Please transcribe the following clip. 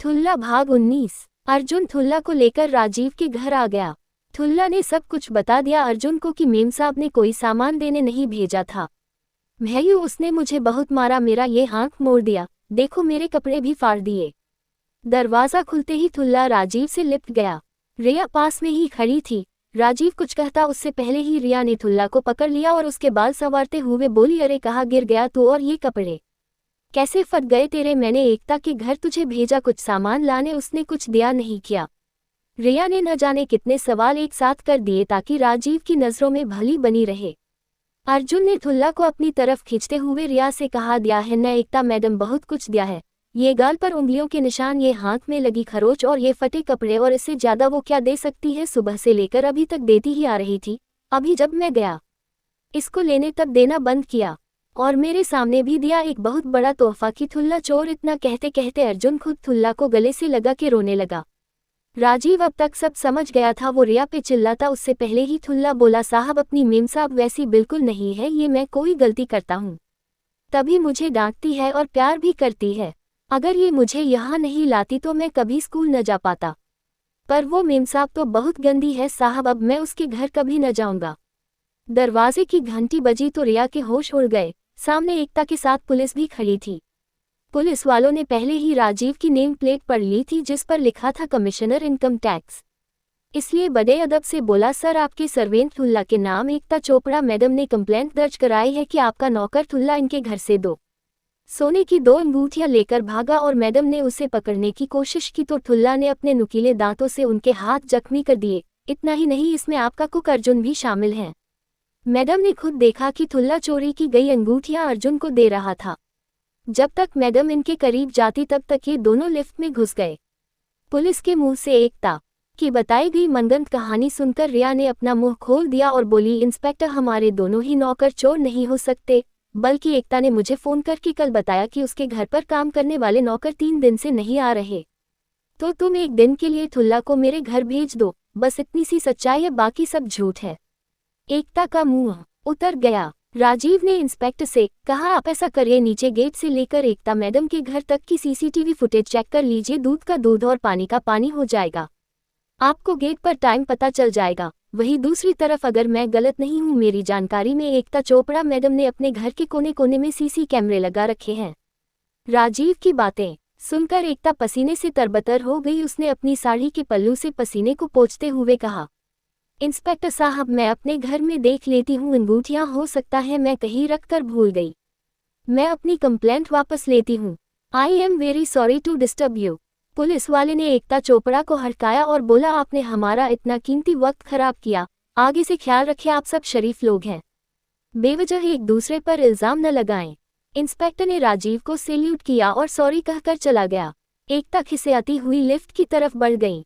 ठुल्ला भाग 19। अर्जुन ठुल्ला को लेकर राजीव के घर आ गया। ठुल्ला ने सब कुछ बता दिया अर्जुन को कि मेम साहब ने कोई सामान देने नहीं भेजा था। भैया उसने मुझे बहुत मारा, मेरा ये आंख मोड़ दिया, देखो मेरे कपड़े भी फाड़ दिए। दरवाज़ा खुलते ही ठुल्ला राजीव से लिपट गया। रिया पास में ही खड़ी थी। राजीव कुछ कहता उससे पहले ही रिया ने ठुल्ला को पकड़ लिया और उसके बाल संवारते हुए बोली, अरे कहाँ गिर गया तू, और ये कपड़े कैसे फट गए तेरे? मैंने एकता के घर तुझे भेजा कुछ सामान लाने, उसने कुछ दिया नहीं किया। रिया ने न जाने कितने सवाल एक साथ कर दिए ताकि राजीव की नज़रों में भली बनी रहे। अर्जुन ने ठुल्ला को अपनी तरफ खींचते हुए रिया से कहा, दिया है न एकता मैडम, बहुत कुछ दिया है। ये गाल पर उंगलियों के निशान, ये हाथ में लगी खरोच और ये फटे कपड़े, और इससे ज़्यादा वो क्या दे सकती है? सुबह से लेकर अभी तक देती ही आ रही थी। अभी जब मैं गया इसको लेने तब देना बंद किया, और मेरे सामने भी दिया एक बहुत बड़ा तोहफा कि ठुल्ला चोर। इतना कहते कहते अर्जुन खुद ठुल्ला को गले से लगा के रोने लगा। राजीव अब तक सब समझ गया था। वो रिया पे चिल्लाता उससे पहले ही ठुल्ला बोला, साहब अपनी मेम साहब वैसी बिल्कुल नहीं है, ये मैं कोई गलती करता हूँ तभी मुझे डांटती है और प्यार भी करती है। अगर ये मुझे यहाँ नहीं लाती तो मैं कभी स्कूल न जा पाता। पर वो मेम साहब तो बहुत गंदी है साहब, अब मैं उसके घर कभी न जाऊँगा। दरवाजे की घंटी बजी तो रिया के होश उड़ गए। सामने एकता के साथ पुलिस भी खड़ी थी। पुलिस वालों ने पहले ही राजीव की नेम प्लेट पढ़ ली थी जिस पर लिखा था कमिश्नर इनकम टैक्स। इसलिए बड़े अदब से बोला, सर आपके सर्वेंट ठुल्ला के नाम एकता चोपड़ा मैडम ने कंप्लेंट दर्ज कराई है कि आपका नौकर ठुल्ला इनके घर से 2 सोने की 2 अंगूठियां लेकर भागा और मैडम ने उसे पकड़ने की कोशिश की तो ठुल्ला ने अपने नुकीले दांतों से उनके हाथ जख्मी कर दिए। इतना ही नहीं, इसमें आपका कुक अर्जुन भी शामिल है। मैडम ने खुद देखा कि ठुल्ला चोरी की गई अंगूठियां अर्जुन को दे रहा था। जब तक मैडम इनके करीब जाती तब तक ये दोनों लिफ्ट में घुस गए। पुलिस के मुंह से एकता की बताई गई मनगढ़ंत कहानी सुनकर रिया ने अपना मुंह खोल दिया और बोली, इंस्पेक्टर हमारे दोनों ही नौकर चोर नहीं हो सकते, बल्कि एकता ने मुझे फ़ोन करके कल बताया कि उसके घर पर काम करने वाले नौकर 3 दिन से नहीं आ रहे। तो तुम एक दिन के लिए ठुल्ला को मेरे घर भेज दो, बस इतनी सी सच्चाई है, बाकी सब झूठ है। एकता का मुंह उतर गया। राजीव ने इंस्पेक्टर से कहा, आप ऐसा करिए, नीचे गेट से लेकर एकता मैडम के घर तक की सीसीटीवी फुटेज चेक कर लीजिए। दूध का दूध और पानी का पानी हो जाएगा। आपको गेट पर टाइम पता चल जाएगा। वहीं दूसरी तरफ अगर मैं गलत नहीं हूँ, मेरी जानकारी में एकता चोपड़ा मैडम ने अपने घर के कोने कोने में सीसी कैमरे लगा रखे हैं। राजीव की बातें सुनकर एकता पसीने से तरबतर हो गई। उसने अपनी साड़ी के पल्लू से पसीने को पोंछते हुए कहा, इंस्पेक्टर साहब मैं अपने घर में देख लेती हूँ, अंगूठियाँ हो सकता है मैं कहीं रख कर भूल गई। मैं अपनी कंप्लेंट वापस लेती हूँ। I am very sorry to disturb you. Police वाले ने एकता चोपड़ा को हड़काया और बोला, आपने हमारा इतना कीमती वक्त खराब किया, आगे से ख्याल रखिए, आप सब शरीफ लोग हैं, बेवजह एक दूसरे पर इल्ज़ाम न लगाएं। इंस्पेक्टर ने राजीव को सैल्यूट किया और सॉरी कहकर चला गया। एकता खिसियाती हुई लिफ्ट की तरफ बढ़ गई।